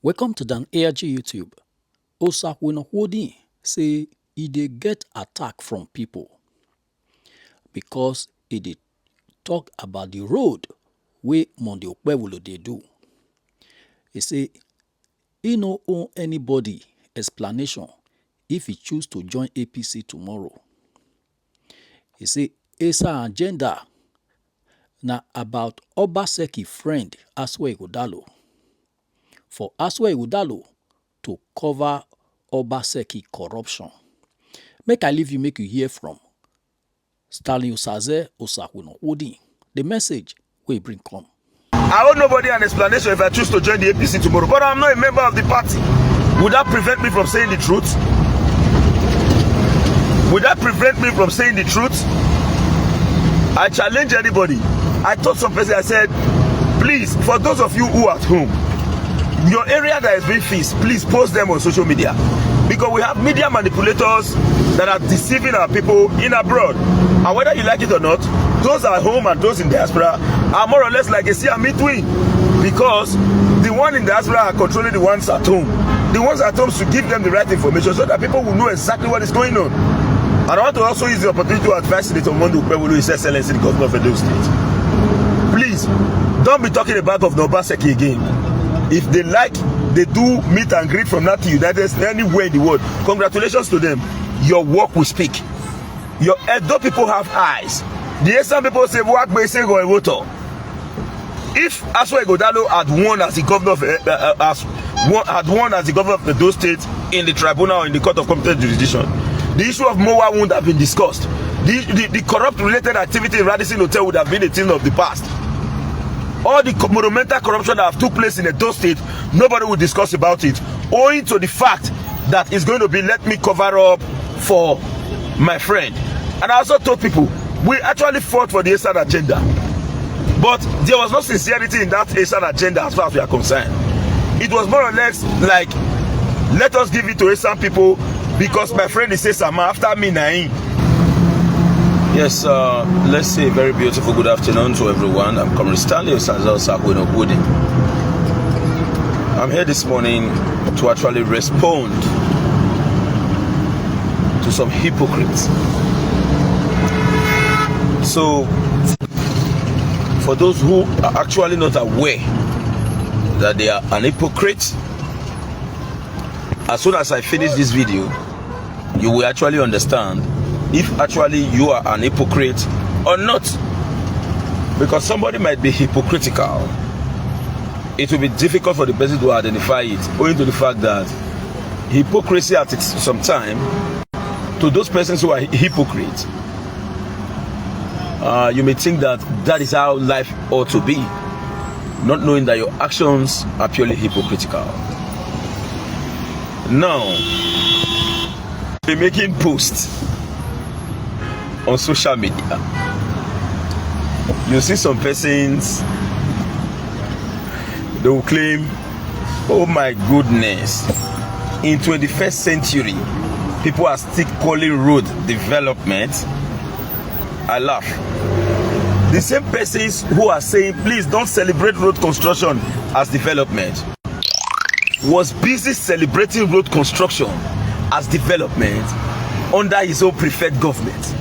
Welcome to Dan ARG YouTube. Asue Ighodalo say he dey get attack from people because he dey talk about the road wey Monday Okpebholo dey do. He say he no owe anybody explanation if he choose to join APC tomorrow. He say Esan agenda na about Obaseki friend Asue Ighodalo. For Asue Ighodalo to cover Obaseki corruption. Make I leave you, make you hear from Asue Ighodalo. The message we bring come. I owe nobody an explanation if I choose to join the APC tomorrow, but I'm not a member of the party. Would that prevent me from saying the truth? Would that prevent me from saying the truth? I challenge anybody. I told some person, I said, please, for those of you who are at home, your area that is being feast, please post them on social media. Because we have media manipulators that are deceiving our people in abroad. And whether you like it or not, those at home and those in diaspora are more or less like a see and me twin. Because the one in diaspora are controlling the ones at home. The ones at home should give them the right information so that people will know exactly what is going on. And I want to also use the opportunity to advise Senator Okpebholo, His Excellency, the Governor of Edo State. Please, don't be talking about Obaseki again. If they like, they do meet and greet from now to United States, anywhere in the world. Congratulations to them. Your work will speak. Your Edo people have eyes. The Esan people say, if Asue Ighodalo had won as the governor of Edo State in the tribunal or in the court of competent jurisdiction, the issue of Mowa wouldn't have been discussed. The corrupt related activity in Radisson Hotel would have been a thing of the past. All the monumental corruption that have took place in Edo State, nobody will discuss about it, owing to the fact that it's going to be let me cover up for my friend. And I also told people, we actually fought for the Esan agenda, but there was no sincerity in that Esan agenda as far as we are concerned. It was more or less like, let us give it to Esan people because my friend is Esan after me Naim. Yes, let's say a very beautiful good afternoon to everyone. I'm Comrade Stanley Asue Ighodalo. I'm here this morning to actually respond to some hypocrites. So, for those who are actually not aware that they are an hypocrite, as soon as I finish this video, you will actually understand if actually you are an hypocrite or not. Because somebody might be hypocritical. It will be difficult for the person to identify it, owing to the fact that hypocrisy at some time, to those persons who are hypocrites, you may think that that is how life ought to be, not knowing that your actions are purely hypocritical. Now, be making posts on social media. You see some persons, they will claim, oh my goodness, in 21st century, people are still calling road development. I laugh. The same persons who are saying, please don't celebrate road construction as development, was busy celebrating road construction as development under his own preferred government.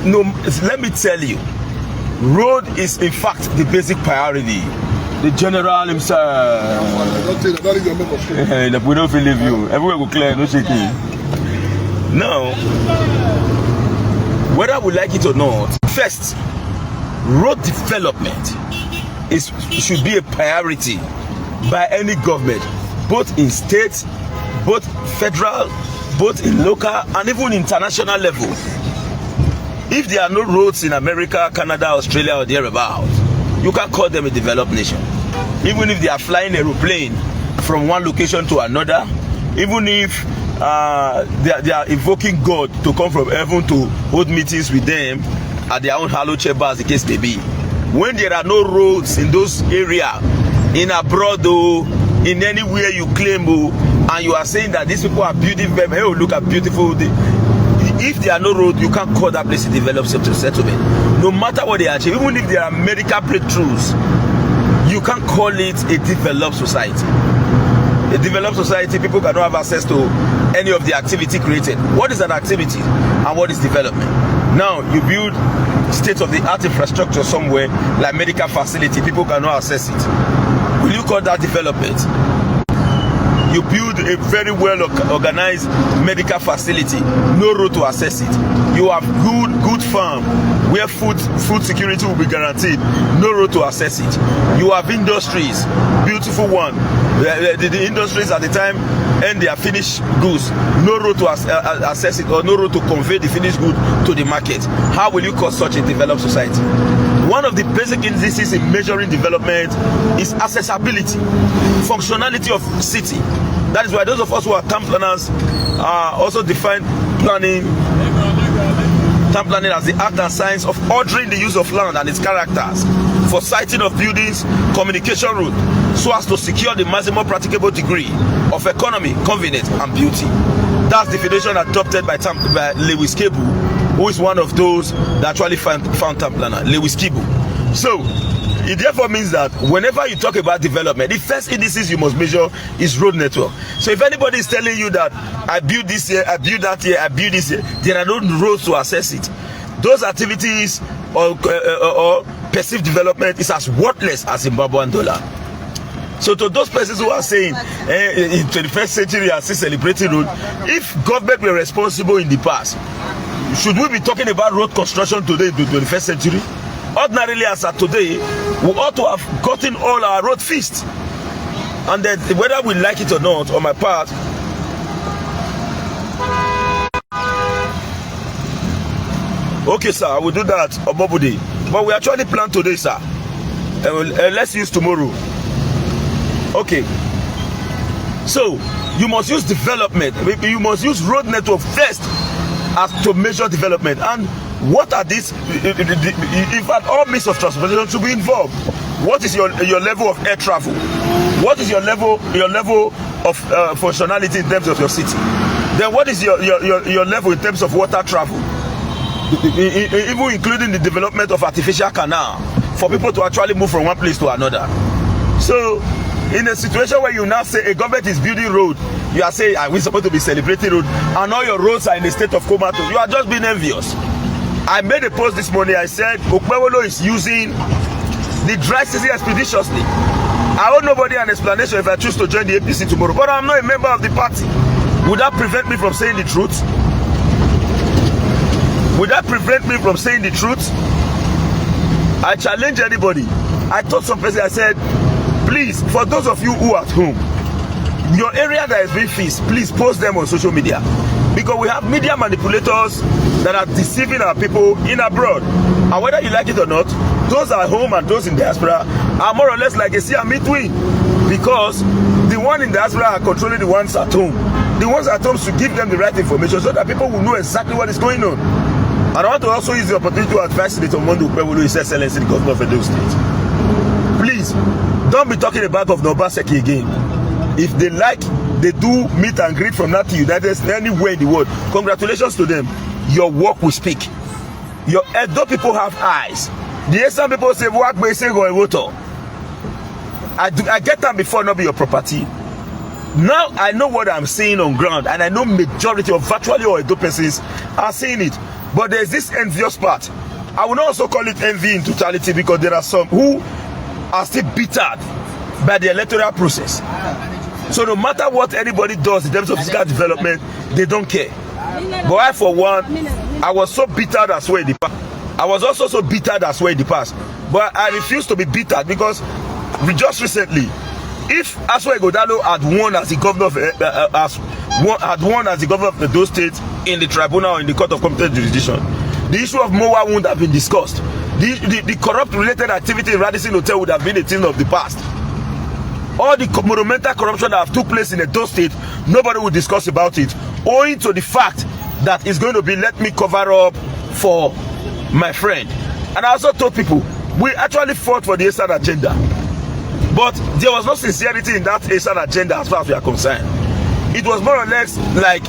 No, let me tell you, road is in fact the basic priority. The general himself. We don't believe you. Everywhere go clear, no shaking. Now, whether we like it or not, first, road development should be a priority by any government, both in state, both federal, both in local, and even international level. If there are no roads in America, Canada, Australia, or thereabouts, you can call them a developed nation. Even if they are flying an aeroplane from one location to another, even if they are invoking God to come from heaven to hold meetings with them at their own hallowed chamber, as the case may be. When there are no roads in those areas, in abroad, in anywhere you claim, and you are saying that these people are beautiful, hey, look at beautiful. If there are no road, you can't call that place a developed settlement. No matter what they achieve, even if there are medical breakthroughs, you can't call it a developed society. A developed society, people cannot have access to any of the activity created. What is an activity and what is development? Now, you build state-of-the-art infrastructure somewhere, like medical facility, people cannot access it. Will you call that development? You build a very well organized medical facility, no road to access it. You have good farm where food security will be guaranteed, no road to access it. You have industries, beautiful one. The industries at the time end their finished goods, no road to access it, or no road to convey the finished good to the market. How will you call such a developed society? One of the basic indices in measuring development is accessibility, functionality of city. That is why those of us who are town planners also define town planning as the art and science of ordering the use of land and its characters for siting of buildings, communication route, so as to secure the maximum practicable degree of economy, convenience, and beauty. That's the definition adopted by Lewis Kebu, who is one of those that actually found town planner, Lewis Kebu. So it therefore means that whenever you talk about development, the first indices you must measure is road network. So if anybody is telling you that I build this year, I build that year, I build this year, there are no roads to access it. Those activities or perceived development is as worthless as Zimbabwean dollar. So to those persons who are saying in 21st century are still celebrating road, if government were responsible in the past, should we be talking about road construction today in the 21st century? Ordinarily, as at today, we ought to have gotten all our road fixed. And then whether we like it or not, on my part, okay sir, I will do that Obobode. But we actually plan today, sir. Let's use tomorrow. Okay. So you must use development. You must use road network first as to measure development. And what are these? In fact, all means of transportation should be involved. What is your level of air travel? What is your level of functionality in terms of your city? Then what is your level in terms of water travel? Even including the development of artificial canal for people to actually move from one place to another. So in a situation where you now say a government is building road, you are saying, are we supposed to be celebrating road, and all your roads are in a state of comatose? You are just being envious. I made a post this morning. I said Okpebholo is using the dry season expeditiously. I owe nobody an explanation if I choose to join the APC tomorrow, but I'm not a member of the party. Would that prevent me from saying the truth? Would that prevent me from saying the truth? I challenge anybody. I told some person, I said, please, for those of you who are at home, your area that is being fixed, please post them on social media. Because we have media manipulators that are deceiving our people in abroad. And whether you like it or not, those at home and those in diaspora are more or less like a Siamese twin. Because the one in diaspora are controlling the ones at home. The ones at home should give them the right information so that people will know exactly what is going on. And I want to also use the opportunity to advise Senator Okpebholo, His Excellency, the Governor of Edo State. Please, don't be talking about Governor Obaseki again. If they like, they do meet and greet from that to United States, anywhere in the world. Congratulations to them. Your work will speak. Your Edo people have eyes. The Esan people say, "Work by say go voto." I get that before not be your property. Now I know what I'm saying on ground, and I know majority of virtually all Edo persons are saying it. But there's this envious part. I will not also call it envy in totality, because there are some who are still bittered by the electoral process. So no matter what anybody does in terms of physical development, they don't care. But I, for one, I was so bittered as well in the past. I was also so bittered as well in the past. But I refuse to be bittered, because just recently, if Asue Ighodalo had won as the governor of those states in the tribunal or in the court of competent jurisdiction, the issue of MOA wouldn't have been discussed. The corrupt related activity in Radisson Hotel would have been a thing of the past. All the monumental corruption that have took place in those states, nobody will discuss about it, owing to the fact that it's going to be, let me cover up for my friend. And I also told people, we actually fought for the Esan agenda, but there was no sincerity in that Esan agenda as far as we are concerned. It was more or less like,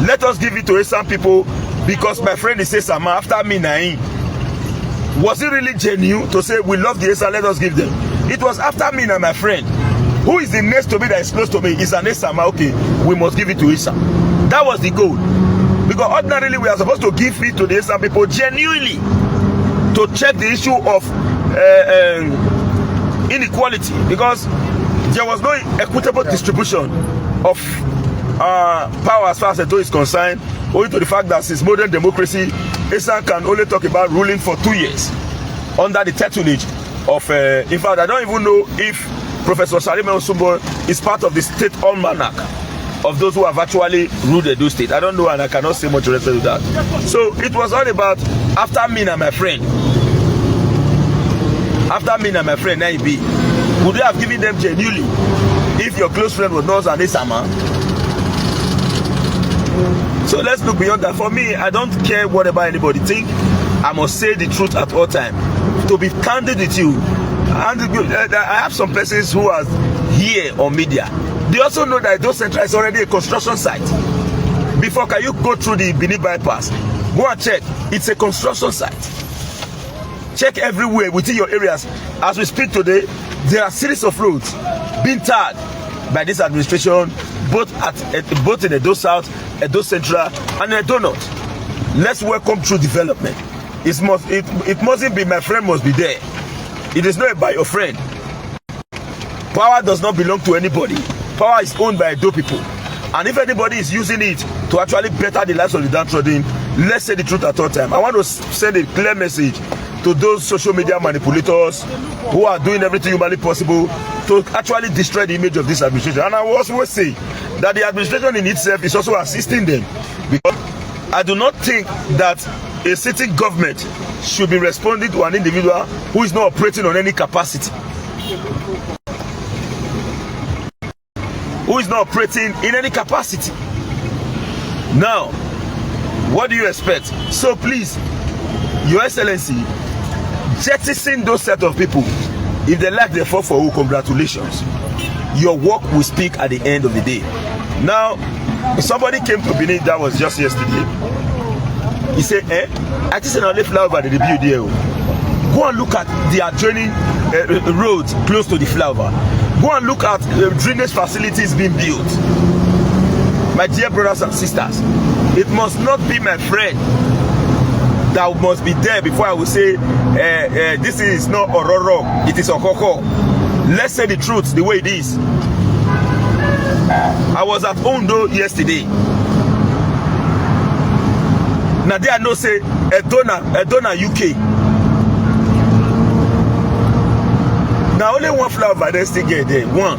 let us give it to Esan people because my friend is Esan after me. Was it really genuine to say we love the Esan, let us give them? It was after me and my friend. Who is the next to me that is close to me? Is an Esan. Okay, we must give it to Esan. That was the goal. Because ordinarily we are supposed to give it to the Esan people genuinely to check the issue of inequality, because there was no equitable distribution of power as far as Edo is concerned, owing to the fact that since modern democracy, Esan can only talk about ruling for 2 years under the tutelage of, in fact, I don't even know if Professor Salime Osumbo is part of the state almanac of those who have actually ruled Edo State. I don't know, and I cannot say much related to that. So it was all about after me and my friend. After me and my friend Naibi, would you have given them genuinely if your close friend was not an Esama? So let's look beyond that. For me, I don't care whatever anybody think. I must say the truth at all time. To be candid with you, and I have some persons who are here on media. They also know that Edo Central is already a construction site. Before, can you go through the Benin bypass? Go and check. It's a construction site. Check everywhere within your areas. As we speak today, there are a series of roads being tarred by this administration, both in Edo South, Edo Central, and Edo North. Let's welcome true development. It mustn't be my friend must be there. It is not about your friend. Power does not belong to anybody. Power is owned by Edo people. And if anybody is using it to actually better the lives of the downtrodden, let's say the truth at all time. I want to send a clear message to those social media manipulators who are doing everything humanly possible to actually destroy the image of this administration. And I will also say that the administration in itself is also assisting them, because I do not think that a sitting government should be responding to an individual who is not operating on any capacity, who is not operating in any capacity. Now, what do you expect? So please, Your Excellency, jettison those set of people. If they like, they fall for who, congratulations. Your work will speak at the end of the day. Now, somebody came to Benin, that was just yesterday. He said, I just said I left flyover the debut there. Go and look at the adjoining roads close to the flyover. Go and look at drainage facilities being built. My dear brothers and sisters, it must not be my friend that must be there before I will say this is not Ororo, it is Okoko. Let's say the truth the way it is. I was at Ondo yesterday. Now there are no say Edona UK. Now only one flower they still get there, one.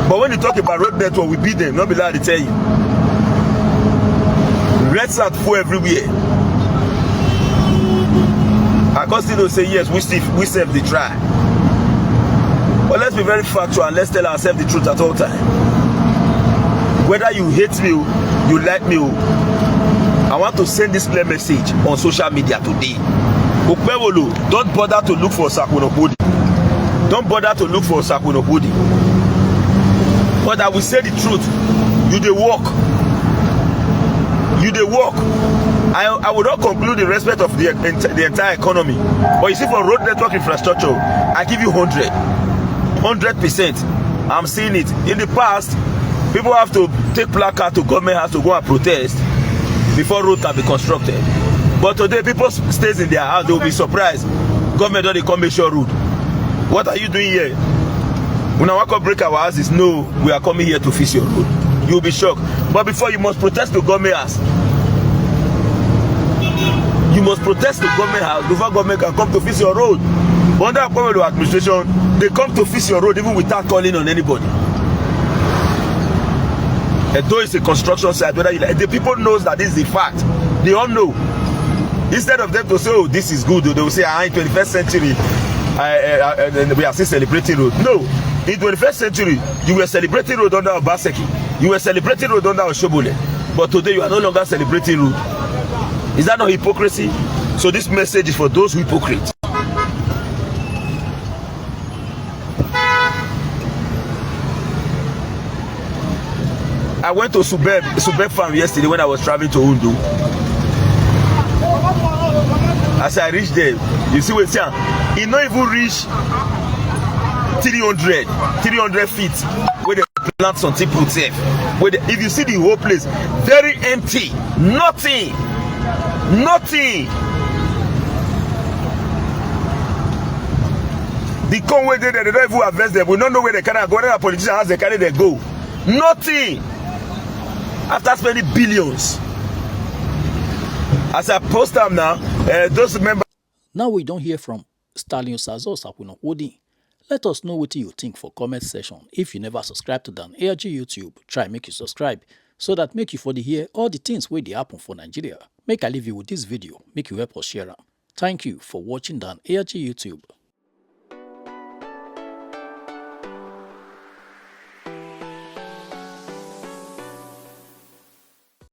But when you talk about road network, we beat them. Not be allowed to tell you. Red sand full everywhere. I consider say yes, we serve the try. But let's be very factual and let's tell ourselves the truth at all times. Whether you hate me, you like me, I want to send this clear message on social media today. Okpebholo, don't bother to look for Sakunopodi. Don't bother to look for Sakunopodi. But I will say the truth. You dey walk. You dey walk. I will not conclude in respect of the entire economy. But you see, for road network infrastructure, I give you 100%. I'm seeing it. In the past, people have to take placard to government house to go and protest before road can be constructed. But today, people stays in their house, they will be surprised. Government don't come make sure road. What are you doing here? When I want to break our houses, no, we are coming here to fix your road. You'll be shocked. But before, you must protest to government house. You must protest to government house before government can come to fix your road. Under Okpebholo administration, they come to fix your road even without calling on anybody. Edo is a construction site, whether you like. The people knows that this is the fact. They all know. Instead of them to say, oh, this is good, they will say, in 21st century, we are still celebrating road. No, in 21st century, you were celebrating road under Obaseki. You were celebrating road under Oshobole. But today, you are no longer celebrating road. Is that not hypocrisy? So this message is for those hypocrites. I went to Subeb farm yesterday when I was traveling to Ondo. As I reach there, you see what's here. He not even reach 300 feet where they plant some people safe. If you see the whole place, very empty, nothing. The corn where they don't even harvest them. We don't know where they carry go. Whether a politician has they carry they go. Nothing. After spending billions. As I post them now, those members. Now we don't hear from Stallion Sazo Sakwino Wodi. Let us know what you think for comment section. If you never subscribe to Dan ARG YouTube, try make you subscribe so that make you for the hear all the things where they happen for Nigeria. Make I leave you with this video, make you help us share them. Thank you for watching Dan ARG YouTube.